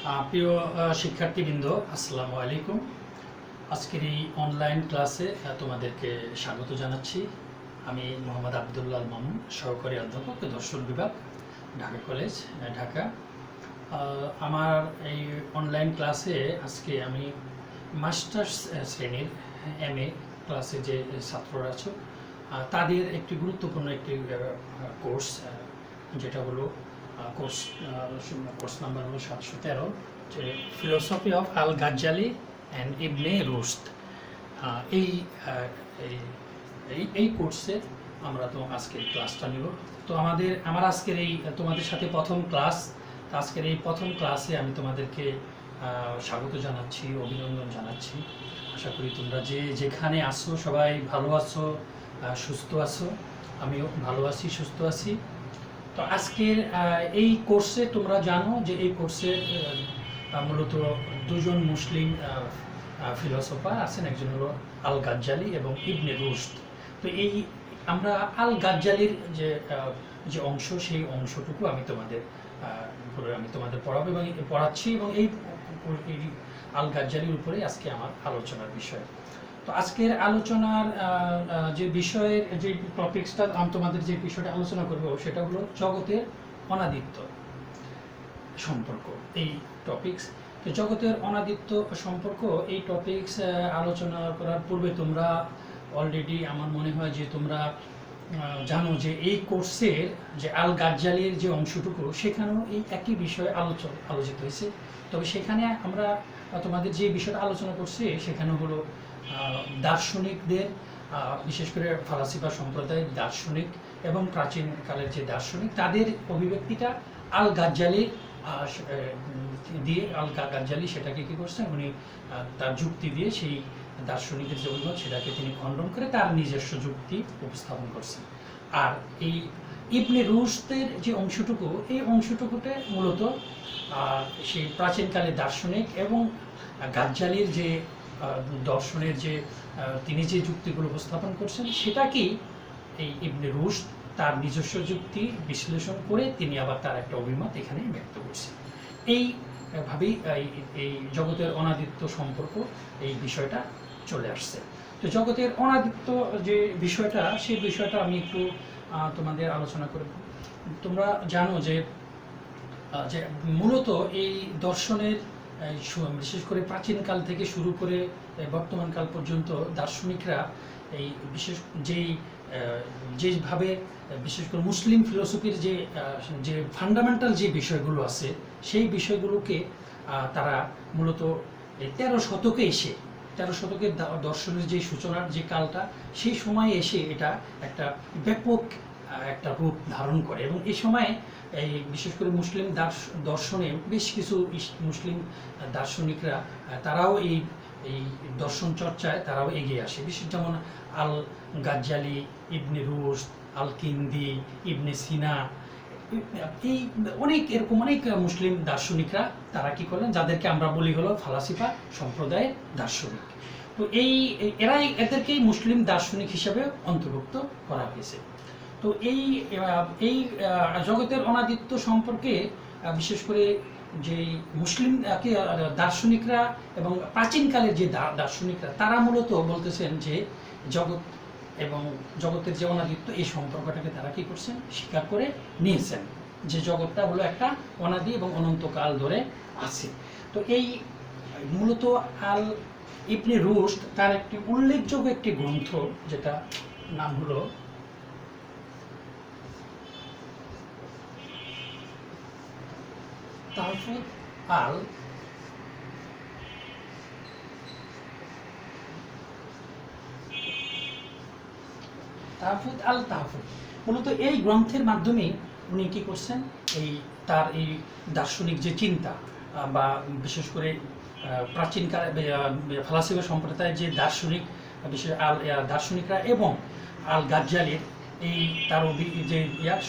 প্রিয় শিক্ষার্থীবৃন্দ, আসসালামু আলাইকুম। আজকের এই অনলাইন ক্লাসে তোমাদেরকে স্বাগত জানাচ্ছি। আমি মোহাম্মদ আবদুল্লাহ মামুন, সহকারী অধ্যাপক, দর্শন বিভাগ, ঢাকা কলেজ, ঢাকা। আমার এই অনলাইন ক্লাসে আজকে আমি মাস্টার্স শ্রেণীর MA ক্লাসে যে ছাত্ররা আছো তাদের একটি গুরুত্বপূর্ণ একটি কোর্স, যেটা হলো কোর্স নাম্বার হলো 713, যে philosophy of Al Ghazali and Ibn Rushd. এই এই কোর্সে আমরা তো আজকের ক্লাসটা নিব। তো আমার আজকের এই তোমাদের সাথে প্রথম ক্লাস। আজকের এই প্রথম ক্লাসে আমি তোমাদেরকে স্বাগত জানাচ্ছি, অভিনন্দন জানাচ্ছি। আশা করি তোমরা যেখানে আসো সবাই ভালো আছো, সুস্থ আছো। আমিও ভালো আছি, সুস্থ আছি। তো আজকের এই কোর্সে তোমরা জানো যে এই কোর্সে মূলত দুজন মুসলিম ফিলোসফার আছেন, একজন হলো আল গাজ্জালি এবং ইবনে রুশদ। তো এই আমরা আল গাজ্জালির যে অংশ, সেই অংশটুকু আমি তোমাদের পড়াবো এবং পড়াচ্ছি, এবং এই আল গাজ্জালির উপরে আজকে আমার আলোচনার বিষয়। তো আজকের আলোচনার যে বিষয়ের যে টপিক্সটা আমি তোমাদের যে বিষয়টা আলোচনা করব সেটা হলো জগতের অনাদিত্য সম্পর্ক। এই টপিক্স, তো জগতের অনাদিত্য সম্পর্ক, এই টপিক্স আলোচনা করার পূর্বে তোমরা অলরেডি আমার মনে হয় যে তোমরা জানো যে এই কোর্সের যে আল গাজ্জালির যে অংশটুকু, সেখানেও এই একই বিষয় আলোচিত হয়েছে। তবে সেখানে আমরা তোমাদের যে বিষয়টা আলোচনা করছি সেখানে হলো দার্শনিকদের, বিশেষ করে ফালাসিফা সম্প্রদায়ের দার্শনিক এবং প্রাচীনকালের যে দার্শনিক, তাদের অভিব্যক্তিটা আল গাজ্জালি দিয়ে, আল গাজ্জালি সেটাকে কী করছেন, উনি তার যুক্তি দিয়ে সেই দার্শনিকের যে অভিমত সেটাকে তিনি খণ্ডন করে তার নিজস্ব যুক্তি উপস্থাপন করছেন। আর এই ইবনে রুশদের যে অংশটুকু, এই অংশটুকুতে মূলত সেই প্রাচীনকালের দার্শনিক এবং গাজ্জালির যে দর্শনের যে তিনি যে যুক্তিগুলো উপস্থাপন করছেন, সেটাকেই এই ইবনে রুশদ তার নিজস্ব যুক্তি বিশ্লেষণ করে তিনি আবার তার একটা অভিমত এখানে ব্যক্ত করছেন। এইভাবেই এই জগতের অনাদিত্য সম্পর্ক, এই বিষয়টা চলে আসছে। তো জগতের অনাদিত্য যে বিষয়টা, সেই বিষয়টা আমি একটু তোমাদের আলোচনা করব। তোমরা জানো যে মূলত এই দর্শনের বিশেষ করে প্রাচীনকাল থেকে শুরু করে বর্তমান কাল পর্যন্ত দার্শনিকরা এই যেভাবে বিশেষ করে মুসলিম ফিলোসফির যে ফান্ডামেন্টাল যে বিষয়গুলো আছে, সেই বিষয়গুলোকে তারা মূলত 13 শতকে এসে, 13 শতকের দর্শনের যে সূচনার যে কালটা, সেই সময়ে এসে এটা একটা ব্যাপক একটা রূপ ধারণ করে। এবং এই সময়ে এই বিশেষ করে মুসলিম দর্শনে বেশ কিছু মুসলিম দার্শনিকরা তারাও এই দর্শন চর্চায় তারাও এগিয়ে আসে। বিশেষ যেমন আল গাজ্জালি, ইবনে রুশদ, আল কিন্দি, ইবনে সিনা, এই এরকম অনেক মুসলিম দার্শনিকরা তারা কি করলেন, যাদেরকে আমরা বলি হলো ফালাসিফা সম্প্রদায়ের দার্শনিক। তো এদেরকেই মুসলিম দার্শনিক হিসাবে অন্তর্ভুক্ত করা হয়েছে। তো এই জগতের অনাদিত্য সম্পর্কে বিশেষ করে যে মুসলিম দার্শনিকরা এবং প্রাচীনকালের যে দার্শনিকরা, তারা মূলত বলতেছেন যে জগৎ এবং জগতের যে অনাদিত্য, এই সম্পর্কটাকে তারা কি করছেন, স্বীকার করে নিয়েছেন যে জগৎটা হলো একটা অনাদি এবং অনন্তকাল ধরে আছে। তো এই মূলত আল ইবনে রুশদ তার একটি উল্লেখযোগ্য একটি গ্রন্থ, যেটা নাম হলো তাহফুত আল তাহফুত। মূলত এই গ্রন্থের মাধ্যমে উনি কি করছেন, তার এই দার্শনিক যে চিন্তা, বা বিশেষ করে প্রাচীনকাল ফালাসিফা সম্প্রদায়ের যে দার্শনিক, বিশেষ দার্শনিকরা এবং আল গাজ্জালির তার যে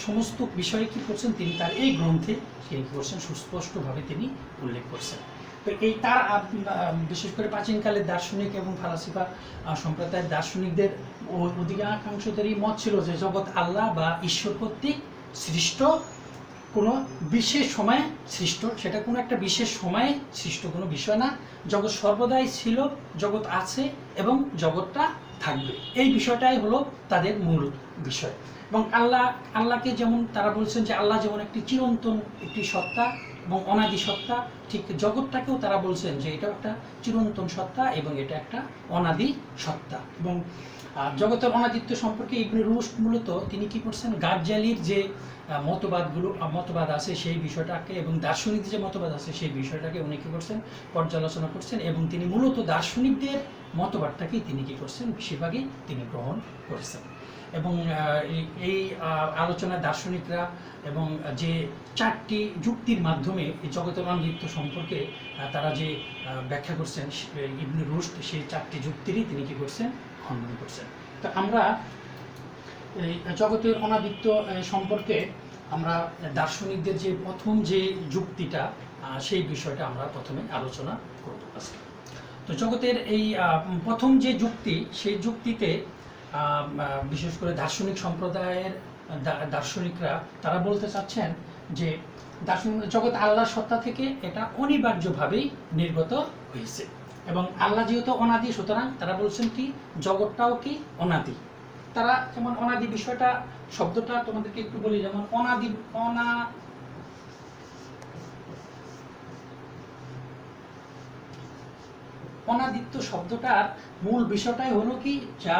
সমস্ত বিষয়ে কি করছেন, তিনি তার এই গ্রন্থে তিনি কি করছেন, সুস্পষ্টভাবে তিনি উল্লেখ করছেন। তো তার বিশেষ করে প্রাচীনকালের দার্শনিক এবং ফালাসিফা সম্প্রদায়ের দার্শনিকদের অধিকাংশদেরই মত ছিল যে জগৎ আল্লাহ বা ঈশ্বর কর্তৃক সৃষ্ট কোনো বিশেষ সময়ে সৃষ্ট, সেটা কোনো একটা বিশেষ সময়ে সৃষ্ট কোনো বিষয় না। জগৎ সর্বদাই ছিল, জগৎ আছে এবং জগৎটা থাকবে, এই বিষয়টাই হলো তাদের মূল বিষয়। এবং আল্লাহকে যেমন তারা বলছেন যে আল্লাহ যেমন একটি চিরন্তন একটি সত্তা এবং অনাদি সত্তা, ঠিক জগৎটাকেও তারা বলছেন যে এটা একটা চিরন্তন সত্তা এবং এটা একটা অনাদি সত্তা। এবং জগতের অনাদিত্ব সম্পর্কে ইবনে রুশদ মূলত তিনি কি করছেন, গাজ্জালির যে মতবাদ আছে সেই বিষয়টাকে এবং দার্শনিক যে মতবাদ আছে সেই বিষয়টাকে উনি কি করছেন, পর্যালোচনা করছেন এবং তিনি মূলত দার্শনিকদের মতবাদটাকেই তিনি কি করছেন, বেশিরভাগই তিনি গ্রহণ করেছেন। এবং এই আলোচনায় দার্শনিকরা এবং যে 4টি যুক্তির মাধ্যমে এই জগতের অনাদিত্ব সম্পর্কে তারা যে ব্যাখ্যা করছেন, ইবনে রুশদ সেই 4টি যুক্তিরই তিনি কি করছেন, খণ্ডন করছেন। তো আমরা এই জগতের অনাদিত্ব সম্পর্কে আমরা দার্শনিকদের যে প্রথম যে যুক্তিটা সেই বিষয়টা আমরা প্রথমে আলোচনা করব আজকে। তো জগতের এই প্রথম যে যুক্তি, সেই যুক্তিতে বিশেষ করে দার্শনিক সম্প্রদায়ের দার্শনিকরা তারা বলতে চাচ্ছেন যে জগৎ আল্লাহর সত্তা থেকে এটা অনিবার্যভাবেই নির্গত হয়েছে এবং আল্লাহ যেহেতু অনাদি, সুতরাং তারা বলছেন কি জগৎটাও কি অনাদি। তারা যেমন অনাদি বিষয়টা শব্দটা তোমাদেরকে একটু বলি, যেমন অনাদিত্ব শব্দটার মূল বিষয়টাই হলো কি, যা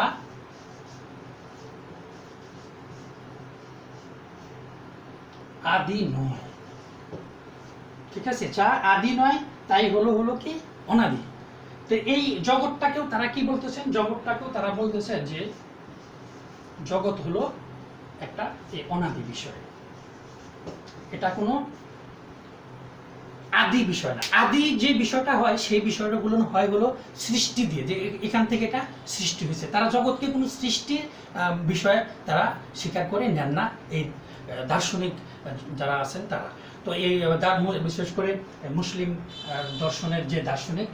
আদি নয়। ঠিক আছে, যা আদি নয় তাই হলো কি অনাদি। তো এই জগৎটাকেও তারা কি বলতেছেন, জগৎটাকেও তারা বলতেছেন যে জগৎ হলো একটা অনাদি বিষয়, এটা কোনো আদি বিষয় না। আদি যে বিষয়টা হয় সেই বিষয়টা হয় হলো সৃষ্টি দিয়ে, যে এখান থেকে এটা সৃষ্টি হয়েছে। তারা জগৎকে কোনো সৃষ্টির বিষয়ে তারা স্বীকার করে নেন না, এই দার্শনিক যারা আছেন তারা। তো এই বিশেষ করে মুসলিম দর্শনের যে দার্শনিক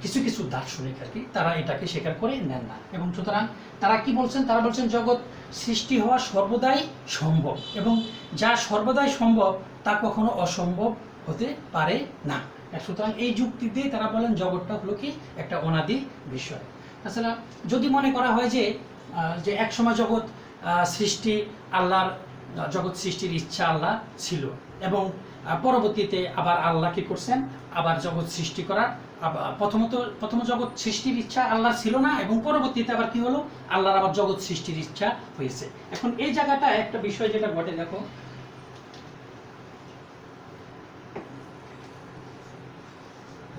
কিছু কিছু দার্শনিক আর কি, তারা এটাকে স্বীকার করে নেন না। এবং সুতরাং তারা কি বলছেন, তারা বলছেন জগৎ সৃষ্টি হওয়া সর্বদাই সম্ভব এবং যা সর্বদাই সম্ভব তা কখনো অসম্ভব হতে পারে না। সুতরাং এই যুক্তি দিয়ে তারা বলেন জগৎটা হলো কি একটা অনাদি বিষয়। তাছাড়া যদি মনে করা হয় যে এক সময় জগৎ সৃষ্টি আল্লাহর, জগৎ সৃষ্টির ইচ্ছা আল্লাহ ছিল এবং পরবর্তীতে আবার আল্লাহ কি করছেন, আবার জগৎ সৃষ্টি করার প্রথম জগৎ সৃষ্টির ইচ্ছা আল্লাহ ছিল না এবং পরবর্তীতে আবার কি হলো, আল্লাহর আবার জগৎ সৃষ্টির ইচ্ছা হয়েছে। এখন এই জায়গাটা একটা বিষয় যেটা ঘটে, দেখো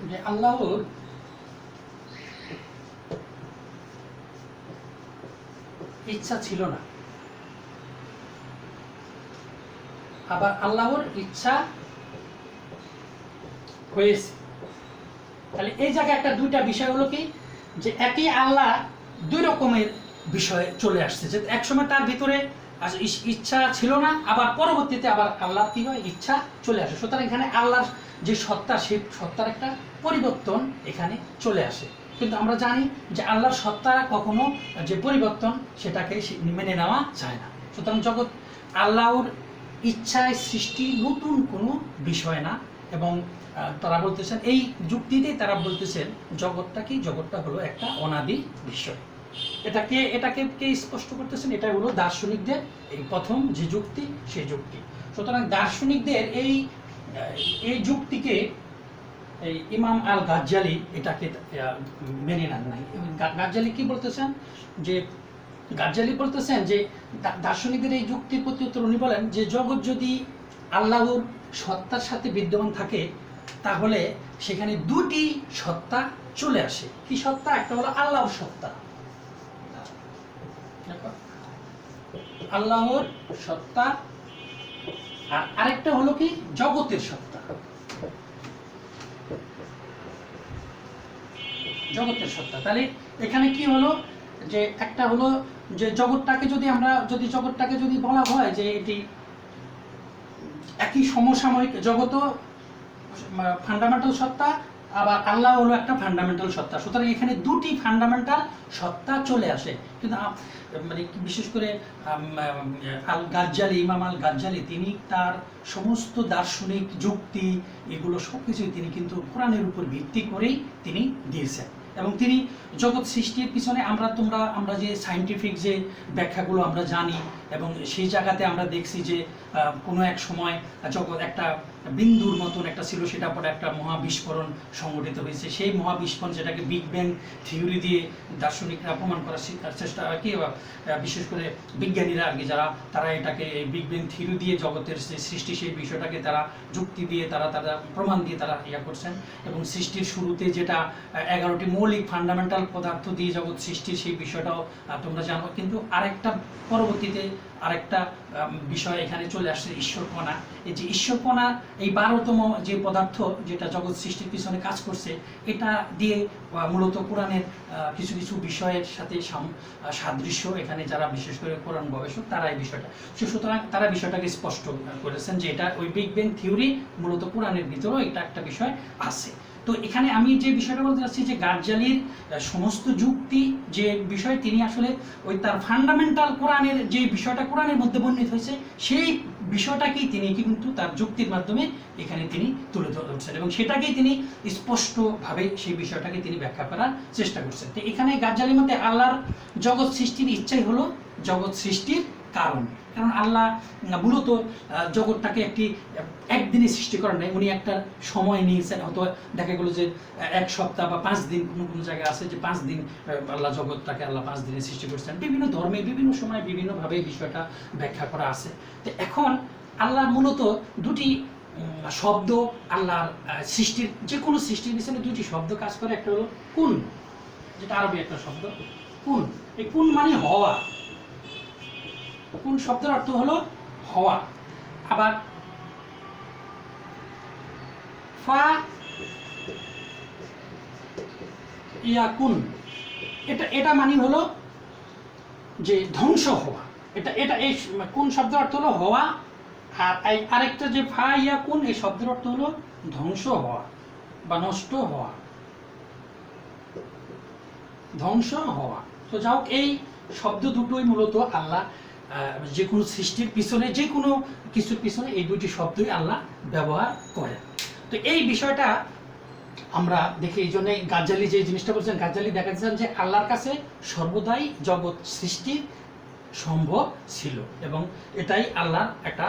যে আল্লাহর ইচ্ছা ছিল না, আবার আল্লাহর ইচ্ছা হয়েছে। তাহলে এই জায়গায় একটা দুইটা বিষয় হলো কি, যে একই আল্লাহ দুই রকমের বিষয় চলে আসছে, যে একসময় তার ভিতরে ইচ্ছা ছিল না, আবার পরবর্তীতে আবার আল্লাহ কি হয়, ইচ্ছা চলে আসে। সুতরাং এখানে আল্লাহর যে সত্তা, সেই সত্তার একটা পরিবর্তন এখানে চলে আসে। কিন্তু আমরা জানি যে আল্লাহর সত্তা কখনো যে পরিবর্তন সেটাকে মেনে নেওয়া যায় না। সুতরাং জগৎ আল্লাহর ইচ্ছায় সৃষ্টি নতুন কোনো বিষয় না। এবং তারা বলতেছেন, এই যুক্তিতেই তারা বলতেছেন জগৎটা হলো একটা অনাদি বিষয়। এটাকে কে স্পষ্ট করতেছেন, এটা হলো দার্শনিকদের এই প্রথম যে যুক্তি, সেই যুক্তি। সুতরাং দার্শনিকদের এই যুক্তিকে এই ইমাম আল গাজ্জালি এটাকে মেনে নেন নাই। গাজ্জালি কি বলতেছেন, যে গাজ্জালি বলতেছেন যে দার্শনিকদের এই যুক্তির প্রতি উত্তর উনি বলেন যে জগৎ যদি আল্লাহর সত্তার সাথে বিদ্যমান থাকে তাহলে সেখানে দুটি সত্তা চলে আসে। কি সত্তা? একটা হলো আল্লাহর সত্তা, আল্লাহর সত্তা, আর আরেকটা হলো কি জগতের সত্তা, জগতের সত্তা। তাহলে এখানে কি হলো, যে একটা হলো যে জগৎটাকে যদি বলা হয় যে এটি একই সমসাময়িক জগৎ, ফান্ডামেন্টাল সত্তা, আবার আল্লাহ হলো একটা ফান্ডামেন্টাল সত্তা। সুতরাং এখানে দুটি ফান্ডামেন্টাল সত্তা চলে আসে। কিন্তু মানে বিশেষ করে আল গাজ্জালি, ইমাম আল গাজ্জালি, তিনি তার সমস্ত দার্শনিক যুক্তি এগুলো সব কিছুই তিনি কিন্তু কোরআনের উপর ভিত্তি করেই তিনি দিয়েছেন। এবং তিনি জগৎ সৃষ্টির পিছনে আমরা যে সায়েন্টিফিক যে ব্যাখ্যাগুলো আমরা জানি, এবং সেই জায়গাতে আমরা দেখছি যে কোনো এক সময় জগৎ একটা বিন্দুর মতন একটা ছিল, সেটা পরে একটা মহাবিস্ফোরণ সংঘটিত হয়েছে। সেই মহাবিস্ফোরণ, যেটাকে বিগ ব্যাং থিওরি দিয়ে দার্শনিকরা প্রমাণ করার চেষ্টা কি, বিশেষ করে বিজ্ঞানীরা আর কি, যারা তারা এটাকে বিগ ব্যাং থিওরি দিয়ে জগতের যে সৃষ্টি, সেই বিষয়টাকে তারা যুক্তি দিয়ে তারা প্রমাণ দিয়ে তারা করছেন। এবং সৃষ্টির শুরুতে যেটা 11টি মৌলিক ফান্ডামেন্টাল পদার্থ দিয়ে জগৎ সৃষ্টির, সেই বিষয়টাও তোমরা জানো। কিন্তু আরেকটা পরবর্তীতে আরেকটা বিষয় এখানে চলে আসছে, ঈশ্বরকণা। এই যে ঈশ্বরকণা, এই 12তম যে পদার্থ যেটা জগৎ সৃষ্টির পিছনে কাজ করছে, এটা দিয়ে মূলত কোরআনের কিছু কিছু বিষয়ের সাথে সাদৃশ্য, এখানে যারা বিশেষ করে কোরআন গবেষক তারা এই বিষয়টা, সুতরাং তারা বিষয়টাকে স্পষ্ট করেছেন যে এটা ওই বিগ ব্যাং থিওরি মূলত কোরআনের ভিতরেও এটা একটা বিষয় আছে। তো এখানে আমি যে বিষয়টা বলতে চাচ্ছি যে গাজ্জালির সমস্ত যুক্তি যে বিষয়, তিনি আসলে ওই তার ফান্ডামেন্টাল কোরআনের যে বিষয়টা কোরআনের মধ্যে বর্ণিত হয়েছে, সেই বিষয়টাকেই তিনি কিন্তু তার যুক্তির মাধ্যমে এখানে তিনি তুলে ধরছেন, এবং সেটাকেই তিনি স্পষ্টভাবে সেই বিষয়টাকে তিনি ব্যাখ্যা করার চেষ্টা করছেন। তো এখানে গাজ্জালির মধ্যে আল্লাহর জগৎ সৃষ্টির ইচ্ছাই হলো জগৎ সৃষ্টির কারণ। কারণ আল্লাহ মূলত জগৎটাকে একদিনে সৃষ্টি করেন নাই, উনি একটা সময় নিয়েছেন। হয়তো দেখা গেলো যে 1 সপ্তাহ বা 5 দিন, কোনো কোনো জায়গায় আছে যে 5 দিন আল্লাহ জগৎটাকে 5 দিনে সৃষ্টি করেছেন। বিভিন্ন ধর্মে বিভিন্ন সময় বিভিন্নভাবে বিষয়টা ব্যাখ্যা করা আছে। তো এখন আল্লাহ মূলত দুটি শব্দ, আল্লাহর সৃষ্টির, যে কোনো সৃষ্টির পিছনে দুটি শব্দ কাজ করে। একটা হলো কুন, যেটা আরবি একটা শব্দ কুন। এই কুন মানে হওয়া, কুন শব্দের অর্থ হলো হওয়া। আবার ফা ইয়াকুন, এটা মানে হলো যে ধ্বংস হওয়া। এটা এই কোন শব্দের অর্থ হলো হওয়া, আর আরেকটা যে ফা ইয়াকুন, এই শব্দের অর্থ হলো ধ্বংস হওয়া বা নষ্ট হওয়া, ধ্বংস হওয়া। তো যাই হোক, এই শব্দ দুটোই মূলত আল্লাহ যে কোনো সৃষ্টির পিছনে, যে কোনো কিছুর পিছনে এই দুটি শব্দই আল্লাহ ব্যবহার করেন। তো এই বিষয়টা আমরা দেখি, এই জন্য গাজ্জালি যে জিনিসটা বলছেন, গাজ্জালি দেখাচ্ছেন যে আল্লাহর কাছে সর্বদাই জগৎ সৃষ্টি সম্ভব ছিল, এবং এটাই আল্লাহর একটা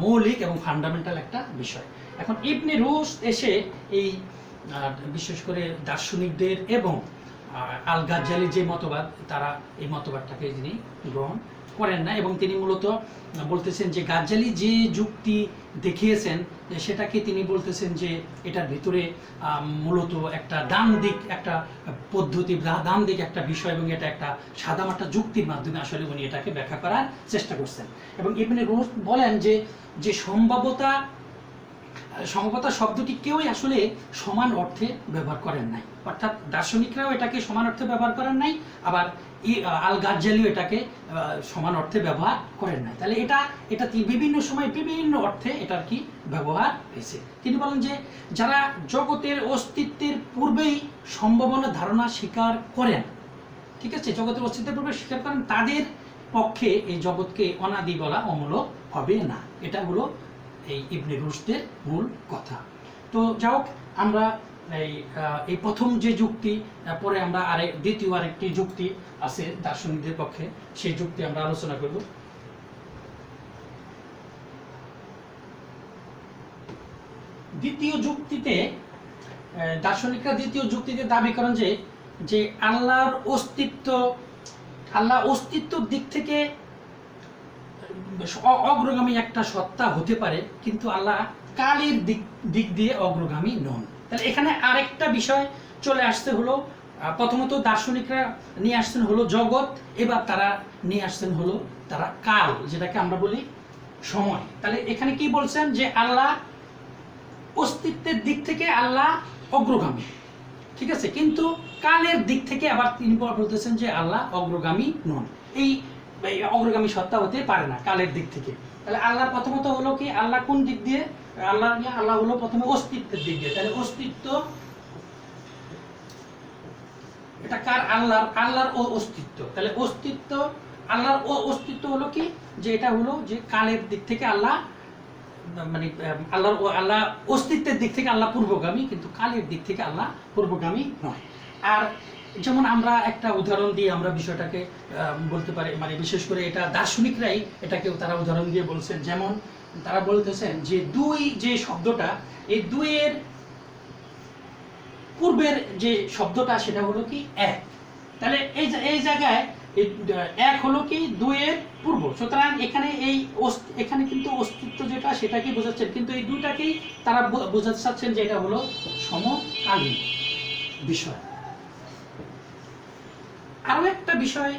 মৌলিক এবং ফান্ডামেন্টাল একটা বিষয়। এখন ইবনে রুশদ এসে এই বিশেষ করে দার্শনিকদের এবং আল গাজ্জালির যে মতবাদ, তারা এই মতবাদটাকে তিনি গ্রহণ করেন না, এবং তিনি মূলত বলতেছেন যে গাজ্জালি যে যুক্তি দেখিয়েছেন সেটাকে তিনি বলতেছেন যে এটার ভিতরে মূলত একটা ডান দিক একটা পদ্ধতি, ডান দিক একটা বিষয়, এবং এটা একটা সাদামাটা যুক্তির মাধ্যমে আসলে উনি এটাকে ব্যাখ্যা করার চেষ্টা করছেন। এবং ইবনে রুশদ বলেন যে সম্ভাব্যতা শব্দটি কেউই আসলে সমান অর্থে ব্যবহার করেন নাই, অর্থাৎ দার্শনিকরাও এটাকে সমান অর্থে ব্যবহার করেন নাই, আবার আল গাজ্জালিও এটাকে সমান অর্থে ব্যবহার করেন নাই। তাহলে এটা বিভিন্ন সময় বিভিন্ন অর্থে এটার কি ব্যবহার হয়েছে। তিনি বলেন যে যারা জগতের অস্তিত্বের পূর্বেই সম্ভাবনা ধারণা স্বীকার করেন, ঠিক আছে, জগতের অস্তিত্বের পূর্বে স্বীকার করেন, তাদের পক্ষে এই জগৎকে অনাদি বলা অমূলক হবে না। এটা হলো এই ইবনে রুশদের মূল কথা। তো যাই হোক, আমরা এই প্রথম যে যুক্তি, পরে আমরা দ্বিতীয় আরেকটি যুক্তি আছে দার্শনিকদের পক্ষে, সেই যুক্তি আমরা আলোচনা করব। দ্বিতীয় যুক্তিতে দার্শনিকরা দ্বিতীয় যুক্তিতে দাবি করেন যে আল্লাহ অস্তিত্বর দিক থেকে অগ্রগামী একটা সত্তা হতে পারে, কিন্তু আল্লাহ কালের দিক দিয়ে অগ্রগামী নন। তাহলে এখানে আরেকটা বিষয় চলে আসছে, হলো প্রথমত দার্শনিকরা নিয়ে আসছেন হলো জগৎ, এবার তারা নিয়ে আসছেন হলো তারা কাল, যেটাকে আমরা বলি সময়। তাহলে এখানে কি বলছেন যে আল্লাহ অস্তিত্বের দিক থেকে আল্লাহ অগ্রগামী, ঠিক আছে, কিন্তু কালের দিক থেকে আবার তিনি বলতেছেন যে আল্লাহ অগ্রগামী নন, এই অগ্রগামী সত্তা হতে পারে না কালের দিক থেকে। তাহলে আল্লাহর প্রথমত হলো কি, আল্লাহ কোন দিক দিয়ে, আল্লাহ হলো প্রথমে অস্তিত্বের দিক দিয়ে। তাহলে অস্তিত্ব এটা কার? আল্লাহর অস্তিত্ব। তাহলে অস্তিত্ব, আল্লাহর অস্তিত্ব হলো কি, যে এটা হলো যে কালের দিক থেকে আল্লাহ মানে আল্লাহ অস্তিত্বের দিক থেকে আল্লাহ পূর্বগামী, কিন্তু কালের দিক থেকে আল্লাহ পূর্বগামী নয়। আর যেমন আমরা একটা উদাহরণ দিয়ে আমরা বিষয়টাকে বলতে পারি, মানে বিশেষ করে এটা দার্শনিকরাই এটাকেও তারা উদাহরণ দিয়ে বলছেন। যেমন তারা বলতেছেন যে দুই যে শব্দটা, এই দুইয়ের পূর্বের যে শব্দটা সেটা হলো কি এক। তাহলে এই জায়গায় এক হলো কি দুইয়ের পূর্ব। সুতরাং এখানে কিন্তু অস্তিত্ব যেটা সেটাকে বোঝাচ্ছেন, কিন্তু এই দুইটাকেই তারা বোঝাতে চাচ্ছেন যে এটা হলো সমকালীন বিষয়। আরো একটা বিষয়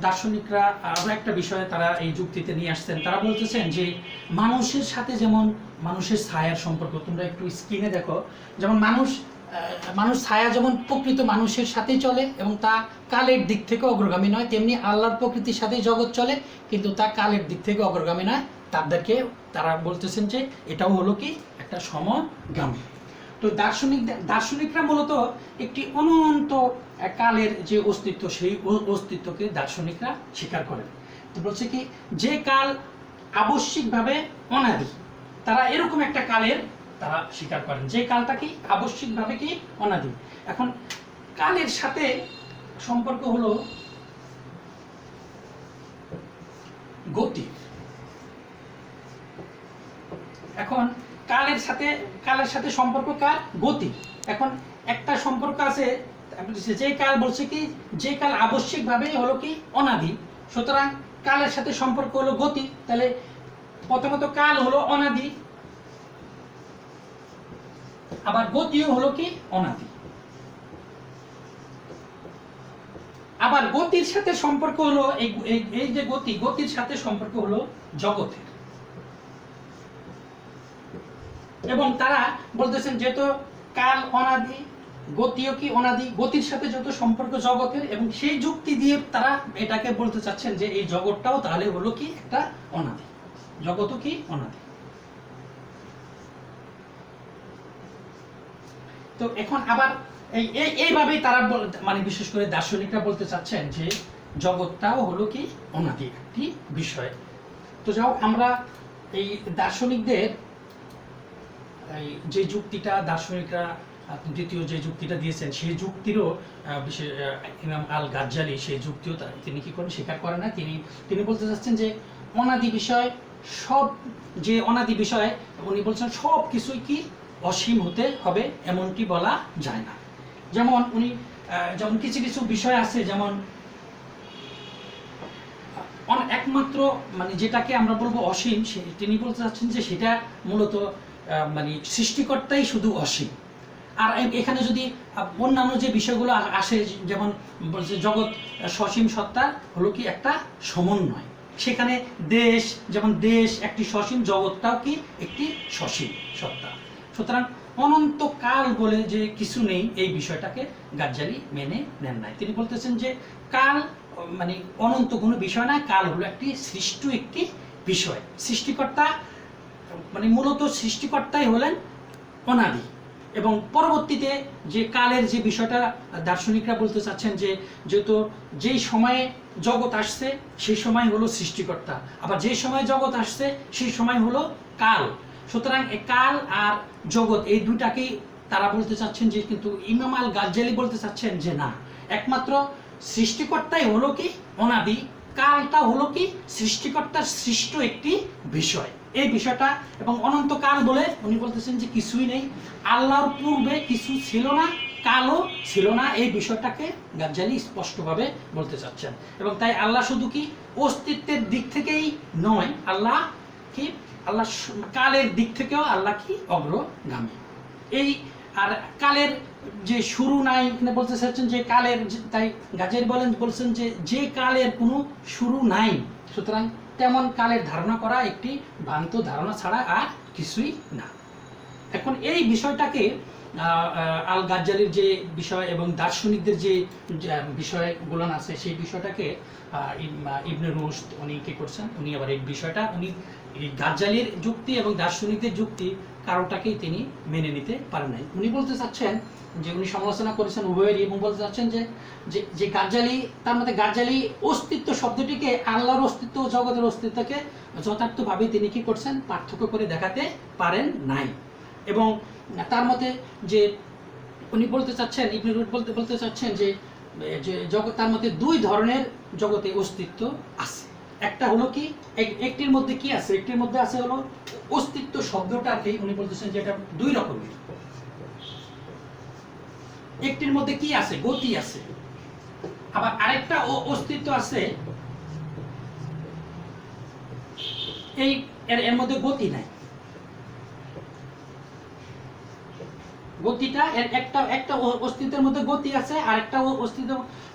দার্শনিকরা আরো একটা বিষয় তারা এই যুক্তিতে নিয়ে আসছেন। তারা বলতেছেন যে মানুষের সাথে যেমন মানুষের ছায়ার সম্পর্ক, তোমরা একটু স্ক্রিনে দেখো, যেমন মানুষ ছায়া যেমন প্রকৃত মানুষের সাথেই চলে এবং তা কালের দিক থেকে অগ্রগামী নয়, তেমনি আল্লাহর প্রকৃতির সাথেই জগৎ চলে, কিন্তু তা কালের দিক থেকে অগ্রগামী নয়। তারা বলতেছেন যে এটাও হলো কি একটা সমগামী। তো দার্শনিকরা মূলত একটি অনন্ত কালের যে অস্তিত্ব, সেই অস্তিত্বকে দার্শনিকরা স্বীকার করেন। তো বলছে কি, যে কাল আবশ্যিকভাবে অনাদি, তারা এরকম একটা কালের তারা স্বীকার করেন, যে কালটা কি আবশ্যিকভাবে কি অনাদি। এখন কালের সাথে সম্পর্ক হলো গতি। এখন কালের সাথে সম্পর্ক কার? গতি। এখন একটা সম্পর্ক আছে, যে কাল বলছে কি, যে কাল আবশ্যিকভাবে হলো কি অনাদি, সুতরাং কালের সাথে সম্পর্ক হলো গতি। তাহলে প্রথমত কাল হলো অনাদি, আবার গতিও হলো কি অনাদি। আবার গতির সাথে সম্পর্ক হলো এই যে গতির সাথে সম্পর্ক হলো জগতের। এবং তারা বলতেছেন যেহেতু কাল অনাদি, গতিও কি অনাদি, গতির সাথে যত সম্পর্ক জগতের, এবং সেই যুক্তি দিয়ে তারা এটাকে বলতে চাচ্ছেন যে এই জগৎটাও তাহলে হলো কি একটা অনাদি, জগৎও কি অনাদি। তো এখন আবার এইভাবেই তারা মানে বিশেষ করে দার্শনিকরা বলতে চাচ্ছেন যে জগৎটাও হলো কি অনাদি একটি বিষয়। তো যাও আমরা এই দার্শনিকদের যে যুক্তিটা দার্শনিকরা দ্বিতীয় যে যুক্তিটা দিয়েছেন, সেই যুক্তিরও বিশেষ ইমাম আল গাজ্জালি সেই যুক্তিও তিনি কি করেন, স্বীকার করেন না। তিনি বলতে চাচ্ছেন যে অনাদি বিষয়, সব যে অনাদি বিষয়, উনি বলছেন সব কিছুই কি অসীম হতে হবে এমনটি বলা যায় না। যেমন যেমন কিছু কিছু বিষয় আছে, যেমন একমাত্র মানে যেটাকে আমরা বলবো অসীম, তিনি বলতে চাচ্ছেন যে সেটা মূলত মানে সৃষ্টিকর্তাই শুধু অসীম। আর এখানে যদি অন্যান্য যে বিষয়গুলো আসে, যেমন বলছে জগৎ সসীম সত্তা হলো কি একটা সমন্বয়, সেখানে যেমন দেশ একটি সসীম, জগৎটাও কি একটি সসীম সত্তা। সুতরাং অনন্ত কাল বলে যে কিছু নেই, এই বিষয়টাকে গাজ্জালি মেনে নেন নাই। তিনি বলতেছেন যে কাল মানে অনন্ত কোনো বিষয় না, কাল হলো একটি সৃষ্ট একটি বিষয়। সৃষ্টিকর্তা মানে মূলত সৃষ্টিকর্তাই হলেন অনাদি, এবং পরবর্তীতে যে কালের যে বিষয়টা দার্শনিকরা বলতে চাচ্ছেন যে যেহেতু যেই সময়ে জগৎ আসছে সেই সময় হলো সৃষ্টিকর্তা, আবার যে সময় জগৎ আসছে সেই সময় হলো কাল। সুতরাং এই কাল আর জগৎ এই দুটাকেই তারা বলতে চাচ্ছেন যে, কিন্তু ইমাম আল গাজ্জালি বলতে চাচ্ছেন যে না, একমাত্র সৃষ্টিকর্তাই হলো কি অনাদি, কালটা হলো কি সৃষ্টিকর্তার সৃষ্ট একটি বিষয়, এই বিষয়টা। এবং অনন্তকাল বলে উনি বলতেছেন যে কিছুই নেই, আল্লাহর পূর্বে কিছু ছিল না, কালও ছিল না, এই বিষয়টাকে গাজ্জালি স্পষ্টভাবে বলতে চাচ্ছেন। এবং তাই আল্লাহ শুধু কি অস্তিত্বের দিক থেকেই নয়, আল্লাহ কালের দিক থেকেও আল্লাহ কি অগ্রগামী। এই আর কালের যে শুরু নাই, এখানে বলতে চাচ্ছেন যে কালের, তাই গাজ্জালি বলছেন যে কালের কোনো শুরু নাই, সুতরাং তেমন কালের ধারণা করা একটি ভ্রান্ত ধারণা ছাড়া আর কিছুই না। এখন এই বিষয়টাকে আল গাজ্জালির যে বিষয় এবং দার্শনিকদের যে বিষয়গুলো আছে, সেই বিষয়টাকে ইবনে রুশদ উনি কি করছেন, উনি আবার এই বিষয়টা উনি গাজ্জালির যুক্তি এবং দার্শনিকদের যুক্তি কারোটাকেই তিনি মেনে নিতে পারেন নাই। উনি বলতে চাচ্ছেন যে উনি সমালোচনা করেছেন উভয়েরই এবং বলতে চাচ্ছেন যে যে গাজ্জালি, তার মধ্যে গাজ্জালি অস্তিত্ব শব্দটিকে আল্লাহর অস্তিত্ব ও জগতের অস্তিত্বকে যথার্থভাবে তিনি কি করছেন পার্থক্য করে দেখাতে পারেন নাই। এবং তার মতে যে উনি বলতে চাচ্ছেন, ইবনে রুশদ বলতে চাচ্ছেন যে জগৎ, তার মধ্যে দুই ধরনের জগতে অস্তিত্ব আছে। একটা হলো কি, একটির মধ্যে কি আছে, একটির মধ্যে আছে হলো অস্তিত্ব শব্দটাকে উনি বলতেছেন যে এটা দুই রকমের। একটির মধ্যে কি আছে, গতি আছে। আবার আরেকটা অস্তিত্ব আছে এই এর মধ্যে গতি নাই। গতিটা একটা একটা অস্তিত্বের মধ্যে গতি আছে, আর একটা অস্তিত্ব,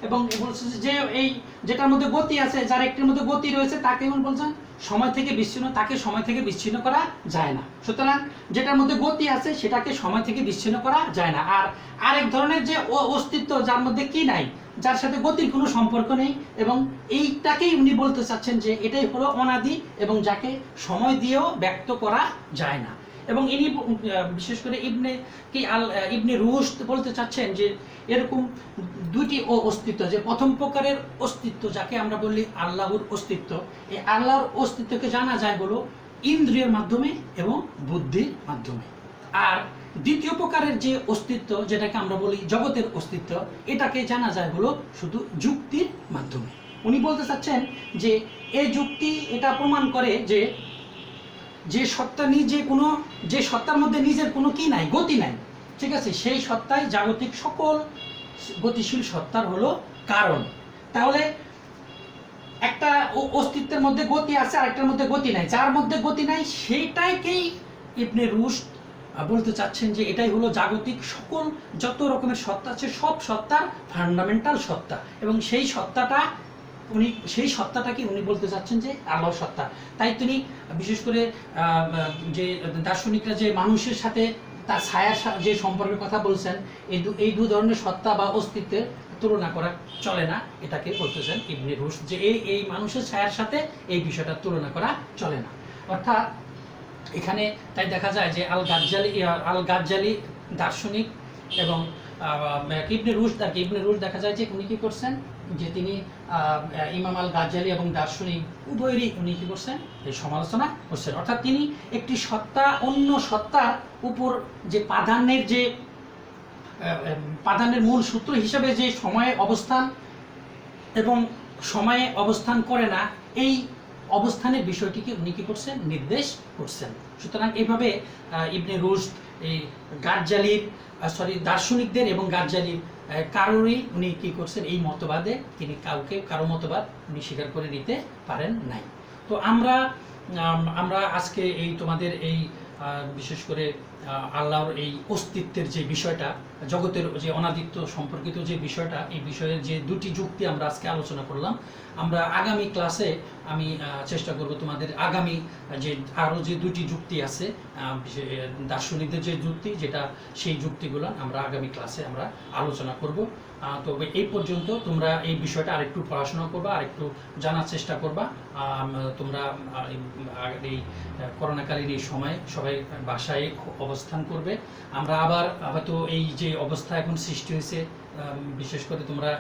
এবং বলছে যে এই যেটার মধ্যে গতি আছে, যার একটির মধ্যে গতি রয়েছে তাকে বলছেন সময় থেকে বিচ্ছিন্ন, তাকে সময় থেকে বিচ্ছিন্ন করা যায় না। সুতরাং যেটার মধ্যে গতি আছে সেটাকে সময় থেকে বিচ্ছিন্ন করা যায় না। আর আরেক ধরনের যে অস্তিত্ব যার মধ্যে কি নাই, যার সাথে গতির কোনো সম্পর্ক নেই, এবং এইটাকেই উনি বলতে চাচ্ছেন যে এটাই হলো অনাদি এবং যাকে সময় দিয়েও ব্যক্ত করা যায় না। এবং ইনি বিশেষ করে ইবনে রুশদ বলতে চাচ্ছেন যে এরকম দুইটি অস্তিত্ব, যে প্রথম প্রকারের অস্তিত্ব যাকে আমরা বলি আল্লাহর অস্তিত্ব, এই আল্লাহর অস্তিত্বকে জানা যায় হলো ইন্দ্রিয়ের মাধ্যমে এবং বুদ্ধির মাধ্যমে। আর দ্বিতীয় প্রকারের যে অস্তিত্ব যেটাকে আমরা বলি জগতের অস্তিত্ব, এটাকে জানা যায় হলো শুধু যুক্তির মাধ্যমে। উনি বলতে চাচ্ছেন যে এই যুক্তি এটা প্রমাণ করে যে যে সত্তা নিজে কোনো, যে সত্তার মধ্যে নিজের কোনো কি নাই, গতি নাই, ঠিক আছে, সেই সত্তাই জাগতিক সকল গতিশীল সত্তার হলো কারণ। তাহলে একটা অস্তিত্বের মধ্যে গতি আছে আর একটার মধ্যে গতি নাই, যার মধ্যে গতি নাই সেইটাকেই ইবনে রুশদ বলতে চাচ্ছেন যে এটাই হলো জাগতিক সকল যত রকমের সত্তা আছে সব সত্তার ফান্ডামেন্টাল সত্তা, এবং সেই সত্তাটা সেই সত্তাটাকে উনি বলতে চাচ্ছেন যে আল্লাহর সত্তা। তাই তিনি বিশেষ করে যে দার্শনিকরা যে মানুষের সাথে তার ছায়ার যে সম্পর্কের কথা বলছেন, এই দু ধরনের সত্তা বা অস্তিত্বের তুলনা করা চলে না, এটাকে বলতেছেন ইবনে রুশদ যে এই মানুষের ছায়ার সাথে এই বিষয়টা তুলনা করা চলে না। অর্থাৎ এখানে তাই দেখা যায় যে আল গাজ্জালি দার্শনিক এবং ইবনে রুশদ দেখা যায় যে উনি কি করছেন যে তিনি ইমাম আল গাজ্জালি এবং দার্শনিক উভয়েরই উনি কি করছেন এই সমালোচনা করছেন। অর্থাৎ তিনি একটি সত্তা অন্য সত্তার উপর যে প্রাধান্যের মূল সূত্র হিসেবে যে সময়ে অবস্থান এবং সময়ে অবস্থান করে না, এই অবস্থানের বিষয়টিকে উনি কি করছেন নির্দেশ করছেন। সুতরাং এইভাবে ইবনে রুশদ এই দার্শনিকদের এবং গাজ্জালির কারোরই উনি কি করছেন এই মতবাদে তিনি কারো মতবাদ উনি স্বীকার করে নিতে পারেন নাই। তো আমরা আজকে এই তোমাদের এই বিশেষ করে আল্লাহর এই অস্তিত্বের যে বিষয়টা, জগতের যে অনাদিত্ব সম্পর্কিত যে বিষয়টা, এই বিষয়ের যে দুটি যুক্তি আমরা আজকে আলোচনা করলাম। আমরা আগামী ক্লাসে আমি চেষ্টা করব তোমাদের আগামী যে আরও যে দুটি যুক্তি আছে দার্শনিকদের যে যুক্তি, যেটা সেই যুক্তিগুলো আমরা আগামী ক্লাসে আমরা আলোচনা করব। তবে এই পর্যন্ত তোমরা এই বিষয়টা আরেকটু পড়াশোনা করবা, আরেকটু জানার চেষ্টা করবা। তোমরা এই করোনাকালীন এই সময় সবাই বাসায় অবস্থান করবে। আমরা আবার হয়তো এই যে অবস্থা এখন সৃষ্টি হয়েছে, বিশেষ করে তোমরা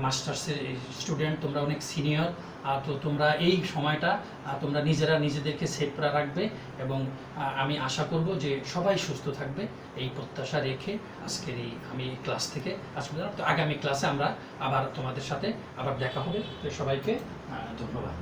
মাস্টার্সের স্টুডেন্ট, তোমরা অনেক সিনিয়র, তো তোমরা এই সময়টা তোমরা নিজেদেরকে সেভ করে রাখবে, এবং আমি আশা করব যে সবাই সুস্থ থাকবে এই প্রত্যাশা রেখে আজকের আমি ক্লাস থেকে আসলে তো আগামী ক্লাসে আমরা আবার তোমাদের সাথে আবার দেখা হবে। তো সবাইকে ধন্যবাদ।